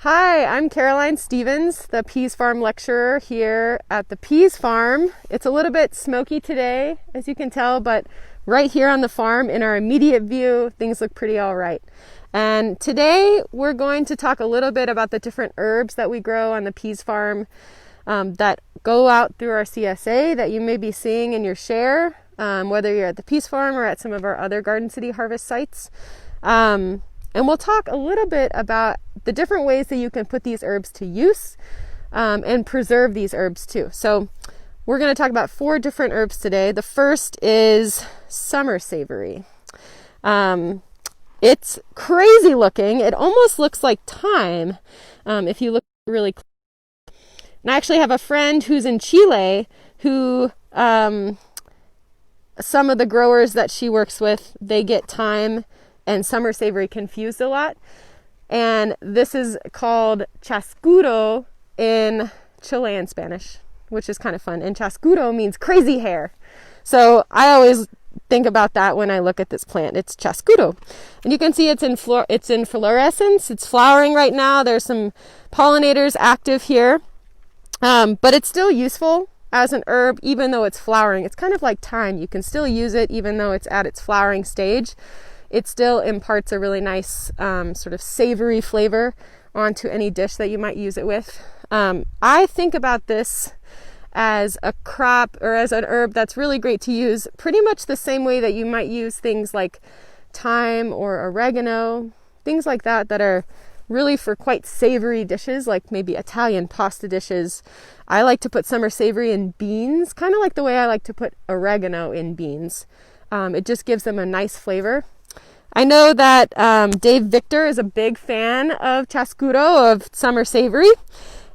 Hi, I'm Caroline Stevens, the Peas Farm lecturer here at the Peas Farm. It's a little bit smoky today, as you can tell, but right here on the farm in our immediate view, things look pretty all right. And today we're going to talk a little bit about the different herbs that we grow on the Peas Farm that go out through our CSA that you may be seeing in your share, whether you're at the Peas Farm or at some of our other Garden City harvest sites. And we'll talk a little bit about the different ways that you can put these herbs to use and preserve these herbs too. So we're going to talk about 4 different herbs today. The first is summer savory. It's crazy looking. It almost looks like thyme if you look really close. And I actually have a friend who's in Chile who some of the growers that she works with, they get thyme and summer savory confused a lot. And this is called Cescudo in Chilean Spanish, which is kind of fun. And Cescudo means crazy hair. So I always think about that when I look at this plant. It's Cescudo. And you can see it's in fluorescence. It's flowering right now. There's some pollinators active here. But it's still useful as an herb, even though it's flowering. It's kind of like thyme. You can still use it even though it's at its flowering stage. It still imparts a really nice sort of savory flavor onto any dish that you might use it with. I think about this as a crop or as an herb that's really great to use pretty much the same way that you might use things like thyme or oregano, things like that that are really for quite savory dishes, like maybe Italian pasta dishes. I like to put summer savory in beans, kind of like the way I like to put oregano in beans. It just gives them a nice flavor. I know that Dave Victor is a big fan of Cescudo, of summer savory,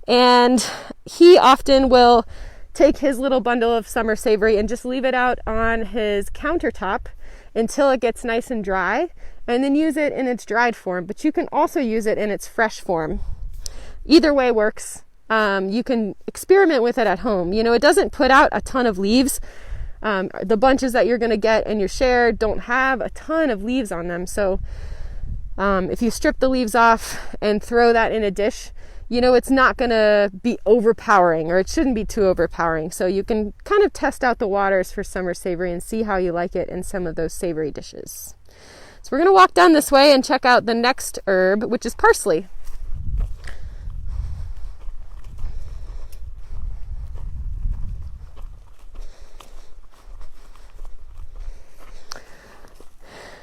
and he often will take his little bundle of summer savory and just leave it out on his countertop until it gets nice and dry, and then use it in its dried form. But you can also use it in its fresh form. Either way works. You can experiment with it at home. You know, it doesn't put out a ton of leaves. The bunches that you're going to get in your share don't have a ton of leaves on them. So if you strip the leaves off and throw that in a dish, you know, it's not going to be overpowering, or it shouldn't be too overpowering. So you can kind of test out the waters for summer savory and see how you like it in some of those savory dishes. So we're going to walk down this way and check out the next herb, which is parsley.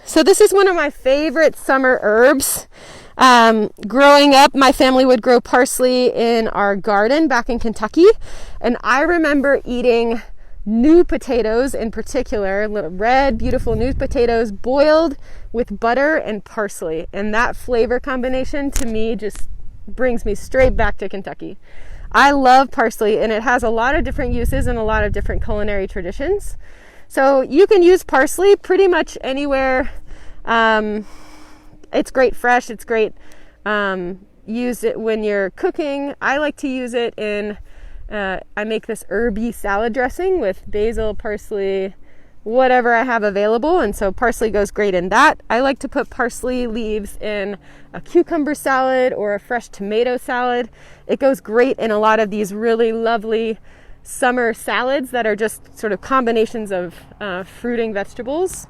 So this is one of my favorite summer herbs. Growing up, my family would grow parsley in our garden back in Kentucky. And I remember eating new potatoes in particular, little red, beautiful new potatoes boiled with butter and parsley. And that flavor combination to me just brings me straight back to Kentucky. I love parsley, and it has a lot of different uses in a lot of different culinary traditions. So you can use parsley pretty much anywhere. It's great fresh. It's great. Use it when you're cooking. I like to use it in, I make this herby salad dressing with basil, parsley, whatever I have available. And so parsley goes great in that. I like to put parsley leaves in a cucumber salad or a fresh tomato salad. It goes great in a lot of these really lovely summer salads that are just sort of combinations of fruiting vegetables.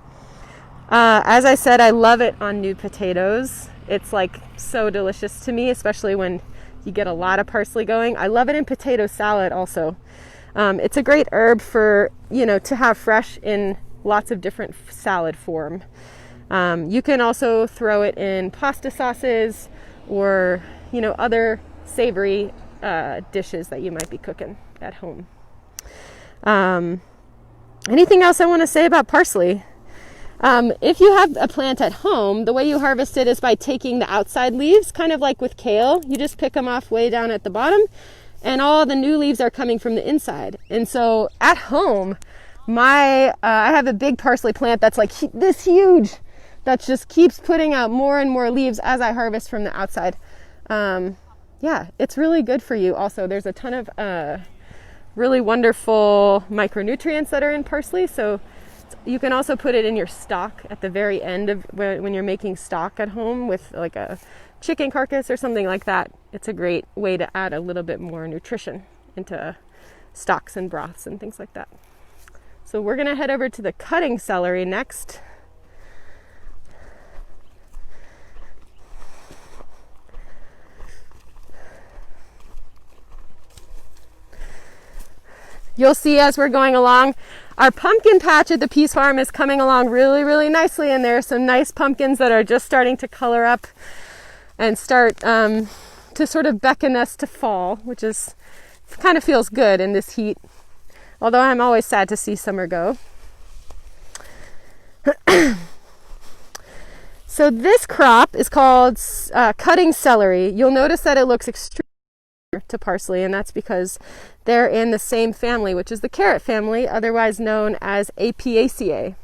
As I said, I love it on new potatoes. It's like so delicious to me, especially when you get a lot of parsley going. I love it in potato salad also. It's a great herb for, you know, to have fresh in lots of different salad form. You can also throw it in pasta sauces or, you know, other savory dishes that you might be cooking at home. Anything else I want to say about parsley? If you have a plant at home, the way you harvest it is by taking the outside leaves, kind of like with kale. You just pick them off way down at the bottom, and all the new leaves are coming from the inside. And so at home, I have a big parsley plant that's like this huge, that just keeps putting out more and more leaves as I harvest from the outside. Yeah, it's really good for you. Also, there's a ton of really wonderful micronutrients that are in parsley. So You can also put it in your stock at the very end of when you're making stock at home with like a chicken carcass or something like that. It's a great way to add a little bit more nutrition into stocks and broths and things like that. So we're going to head over to the cutting celery next. You'll see as we're going along, our pumpkin patch at the Peas Farm is coming along really, really nicely, and there are some nice pumpkins that are just starting to color up and start to sort of beckon us to fall, which is kind of feels good in this heat, although I'm always sad to see summer go. So this crop is called cutting celery. You'll notice that it looks extremely to parsley, and that's because they're in the same family, which is the carrot family, otherwise known as Apiaceae.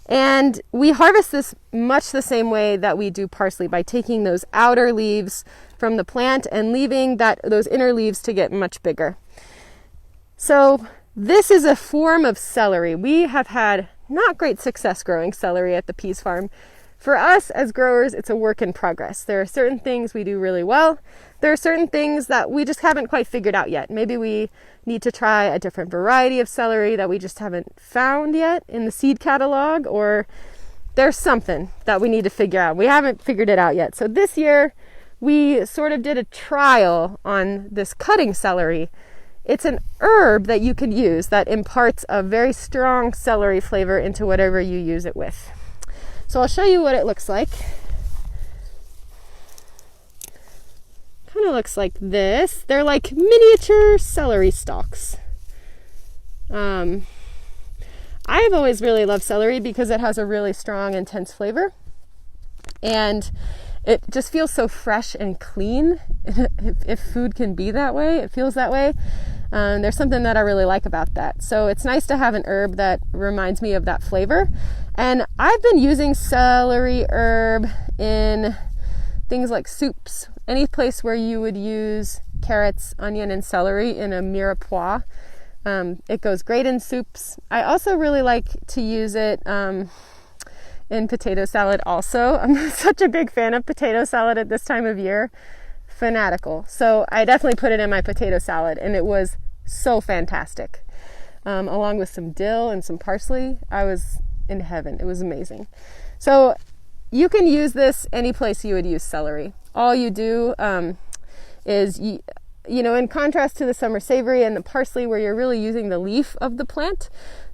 And we harvest this much the same way that we do parsley, by taking those outer leaves from the plant and leaving those inner leaves to get much bigger. So this is a form of celery. We have had not great success growing celery at the Peas Farm. For us as growers, it's a work in progress. There are certain things we do really well. There are certain things that we just haven't quite figured out yet. Maybe we need to try a different variety of celery that we just haven't found yet in the seed catalog, or there's something that we need to figure out. We haven't figured it out yet. So this year, we sort of did a trial on this cutting celery. It's an herb that you can use that imparts a very strong celery flavor into whatever you use it with. So I'll show you what it looks like. Kind of looks like this. They're like miniature celery stalks. I've always really loved celery because it has a really strong, intense flavor. And it just feels so fresh and clean. If food can be that way, it feels that way. There's something that I really like about that. So it's nice to have an herb that reminds me of that flavor. And I've been using celery herb in things like soups. Any place where you would use carrots, onion, and celery in a mirepoix. It goes great in soups. I also really like to use it in potato salad also. I'm such a big fan of potato salad at this time of year. Fanatical. So I definitely put it in my potato salad, and it was so fantastic. Along with some dill and some parsley, I was in heaven. It was amazing. So you can use this any place you would use celery. All you do is, you know, in contrast to the summer savory and the parsley where you're really using the leaf of the plant,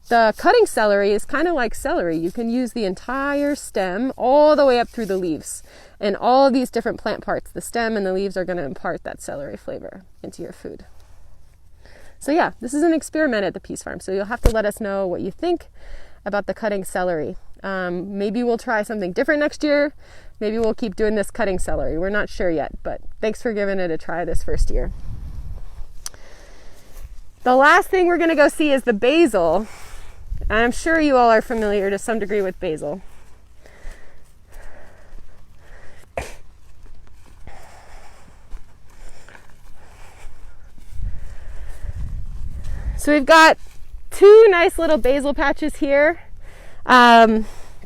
the cutting celery is kind of like celery. You can use the entire stem all the way up through the leaves. And all of these different plant parts, the stem and the leaves, are going to impart that celery flavor into your food. So yeah, this is an experiment at the Peas Farm. So you'll have to let us know what you think about the cutting celery. Maybe we'll try something different next year. Maybe we'll keep doing this cutting celery. We're not sure yet, but thanks for giving it a try this first year. The last thing we're going to go see is the basil. I'm sure you all are familiar to some degree with basil. So we've got two nice little basil patches here.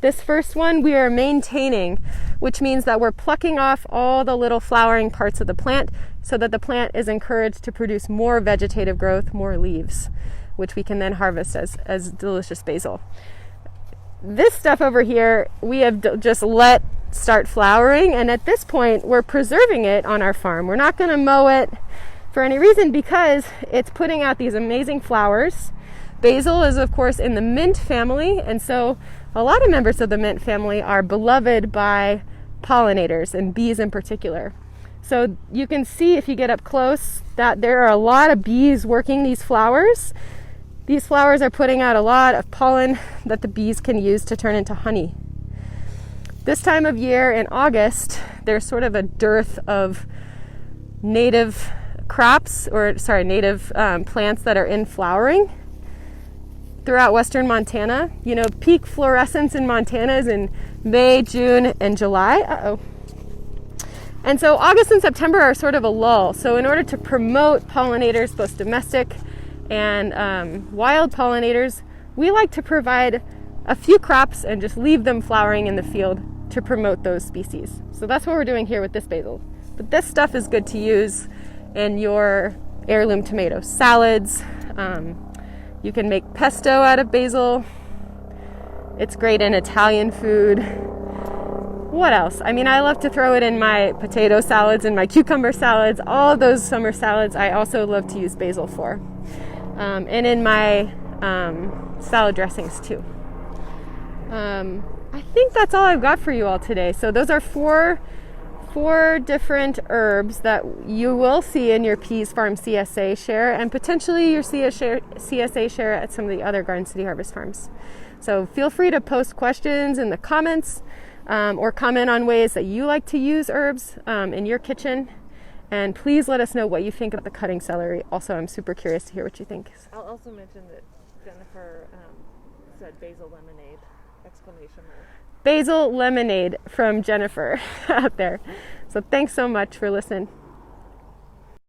This first one we are maintaining, which means that we're plucking off all the little flowering parts of the plant so that the plant is encouraged to produce more vegetative growth, more leaves, which we can then harvest as delicious basil. This stuff over here we have just let start flowering, and at this point we're preserving it on our farm. We're not going to mow it for any reason because it's putting out these amazing flowers. Basil is, of course, in the mint family, and so a lot of members of the mint family are beloved by pollinators, and bees in particular. So you can see if you get up close that there are a lot of bees working these flowers. These flowers are putting out a lot of pollen that the bees can use to turn into honey. This time of year in August, there's sort of a dearth of native plants that are in flowering throughout western Montana. You know, peak fluorescence in Montana is in May, June, and July. And so August and September are sort of a lull. So in order to promote pollinators, both domestic and wild pollinators, we like to provide a few crops and just leave them flowering in the field to promote those species. So that's what we're doing here with this basil. But this stuff is good to use in your heirloom tomato salads. You can make pesto out of basil. It's great in Italian food. What else? I mean, I love to throw it in my potato salads and my cucumber salads. All of those summer salads I also love to use basil for. And in my salad dressings too. I think that's all I've got for you all today. So those are four different herbs that you will see in your Peas Farm CSA share and potentially your CSA share at some of the other Garden City Harvest Farms. So feel free to post questions in the comments or comment on ways that you like to use herbs in your kitchen. And please let us know what you think of the cutting celery. Also, I'm super curious to hear what you think. I'll also mention that Jennifer said basil lemonade, exclamation mark. Basil lemonade from Jennifer out there. So thanks so much for listening.